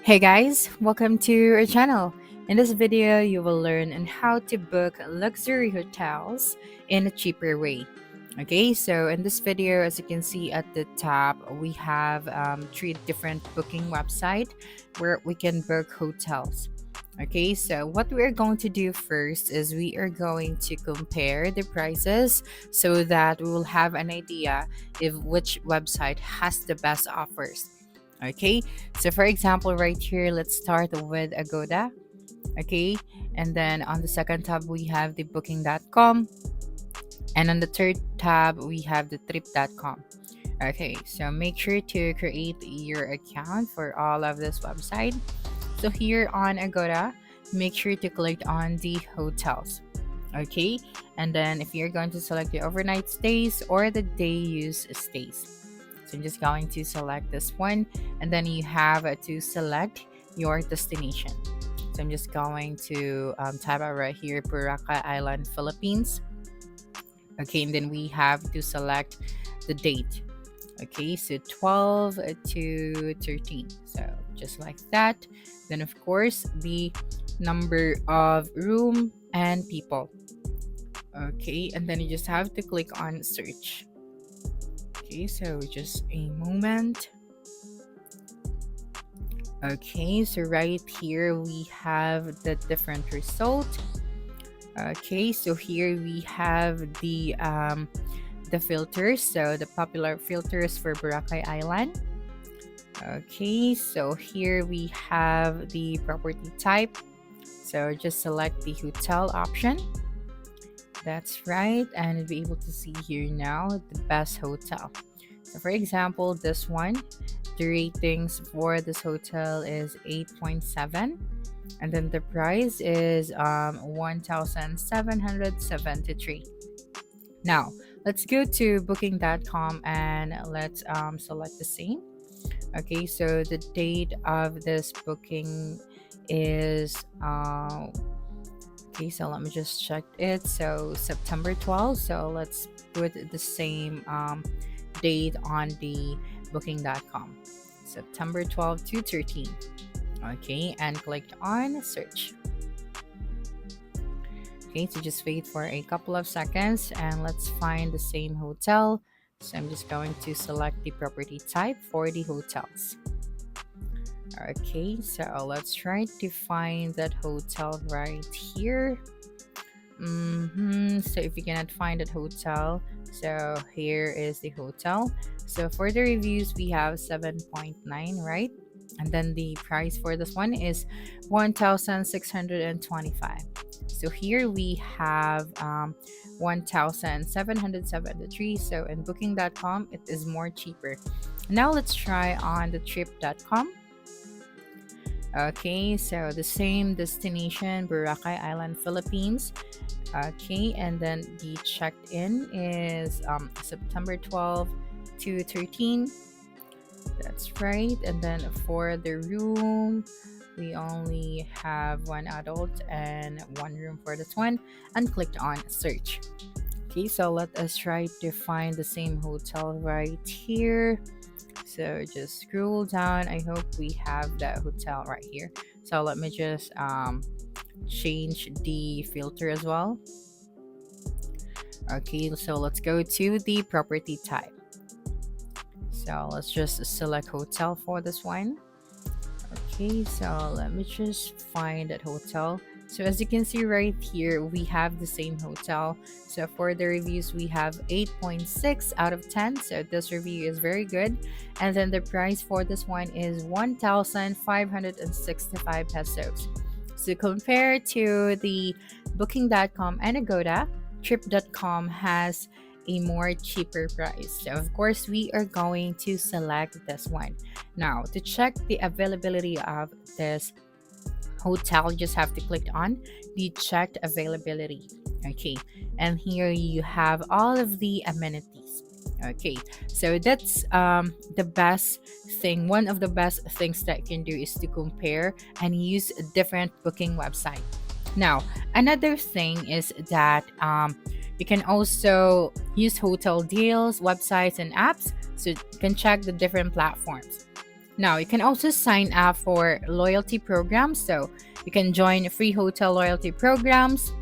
Hey guys, welcome to our channel. In this video, you will learn on how to book luxury hotels in a cheaper way. Okay, so in this video, as you can see at the top, we have three different booking website where we can book hotels. Okay, so what we are going to do first is we are going to compare the prices so that we will have an idea if which website has the best offers. Okay, so for example, right here, let's start with Agoda. Okay, and then on the second tab, we have the booking.com, and on the third tab, we have the trip.com. Okay, so make sure to create your account for all of this website. So here on Agoda, make sure to click on the hotels. Okay, and then if you're going to select the overnight stays or the day use stays, so I'm just going to select this one, and then you have to select your destination. So I'm just going to type out right here Boracay Island, Philippines. Okay, and then we have to select the date. Okay, so 12 to 13. So just like that. Then, of course, the number of room and people. Okay, and then you just have to click on search. Okay, so just a moment. Okay, so right here we have the different result. Okay, so here we have the filters, so the popular filters for Boracay Island. Okay, so here we have the property type, so just select the hotel option. That's right, and you'll be able to see here now the best hotel. So for example, this one, the ratings for this hotel is 8.7, and then the price is 1,773. Now, let's go to booking.com and let's select the same. Okay, so the date of this booking is okay, so let me just check it. So September 12th. So let's put the same date on the booking.com. September 12th to 13. Okay, and click on search. Okay, so just wait for a couple of seconds and let's find the same hotel. So I'm just going to select the property type for the hotels. Okay, so let's try to find that hotel right here. So if you cannot find that hotel, so here is the hotel. So for the reviews, we have 7.9, right? And then the price for this one is 1,625. So here we have 1,773. So in booking.com, it is more cheaper. Now let's try on the trip.com. Okay, so the same destination, Boracay Island, Philippines. Okay, and then the checked in is September 12 to 13. That's right. And then for the room, we only have one adult and one room for this one, and clicked on search. Okay, so let us try to find the same hotel right here. So just scroll down. I hope we have that hotel right here. So let me just change the filter as well. Okay, so let's go to the property type. So let's just select hotel for this one. Okay, so let me just find that hotel. So as you can see right here, we have the same hotel. So for the reviews, we have 8.6 out of 10. So this review is very good. And then the price for this one is 1,565 pesos. So compared to the booking.com and Agoda, trip.com has a more cheaper price. So of course, we are going to select this one. Now, to check the availability of this hotel, you just have to click on the checked availability. Okay, and here you have all of the amenities. Okay, so that's the best thing. One of the best things that you can do is to compare and use a different booking website. Now, another thing is that you can also use hotel deals, websites, and apps, so you can check the different platforms. Now, you can also sign up for loyalty programs. So, you can join free hotel loyalty programs,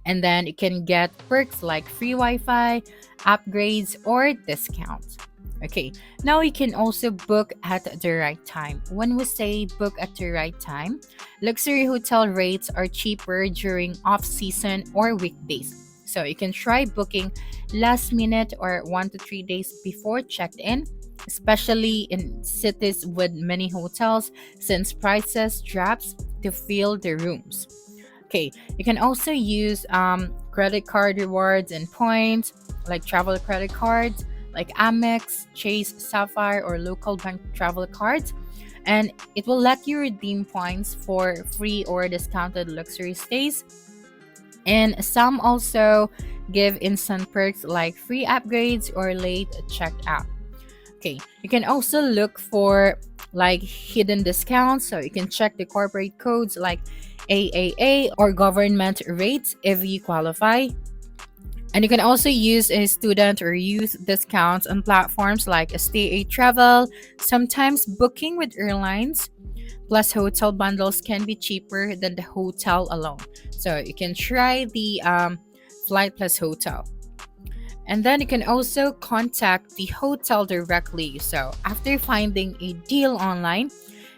and then you can get perks like free Wi-Fi, upgrades, or discounts. Okay, now you can also book at the right time. When we say book at the right time, luxury hotel rates are cheaper during off-season or weekdays. So you can try booking last minute or 1 to 3 days before check-in, especially in cities with many hotels, since prices drops to fill the rooms. Okay, you can also use credit card rewards and points, like travel credit cards, like Amex, Chase, Sapphire, or local bank travel cards. And it will let you redeem points for free or discounted luxury stays. And some also give instant perks like free upgrades or late checkout. Okay, you can also look for like hidden discounts, so you can check the corporate codes like AAA or government rates if you qualify. And you can also use a student or youth discounts on platforms like STA Travel. Sometimes booking with airlines plus hotel bundles can be cheaper than the hotel alone. So you can try the flight plus hotel. And then you can also contact the hotel directly. So after finding a deal online,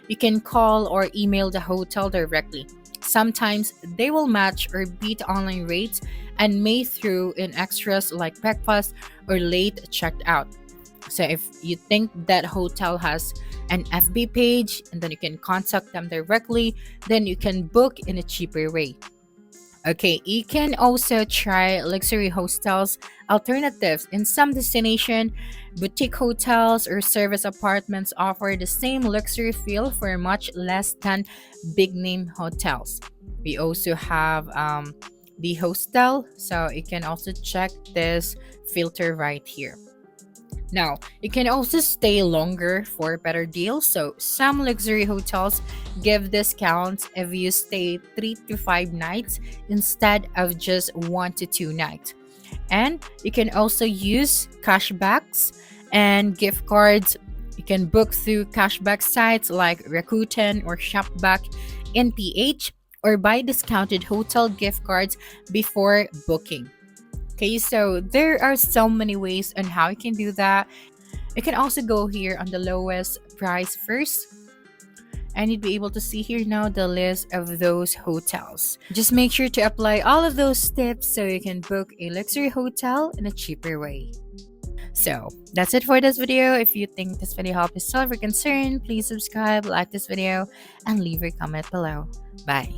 you can call or email the hotel directly. Sometimes they will match or beat online rates and may throw in extras like breakfast or late checked out. So if you think that hotel has an FB page and then you can contact them directly, then you can book in a cheaper way. Okay, you can also try luxury hostels alternatives. In some destination, boutique hotels or service apartments offer the same luxury feel for much less than big name hotels. We also have the hostel, so you can also check this filter right here. Now, you can also stay longer for better deals. So, some luxury hotels give discounts if you stay 3 to 5 nights instead of just 1 to 2 nights. And you can also use cashbacks and gift cards. You can book through cashback sites like Rakuten or Shopback in PH, or buy discounted hotel gift cards before booking. Okay, so there are so many ways on how you can do that. You can also go here on the lowest price first, and you'd be able to see here now the list of those hotels. Just make sure to apply all of those tips so you can book a luxury hotel in a cheaper way. So that's it for this video. If you think this video helped you solve your concern, please subscribe, like this video, and leave your comment below. Bye.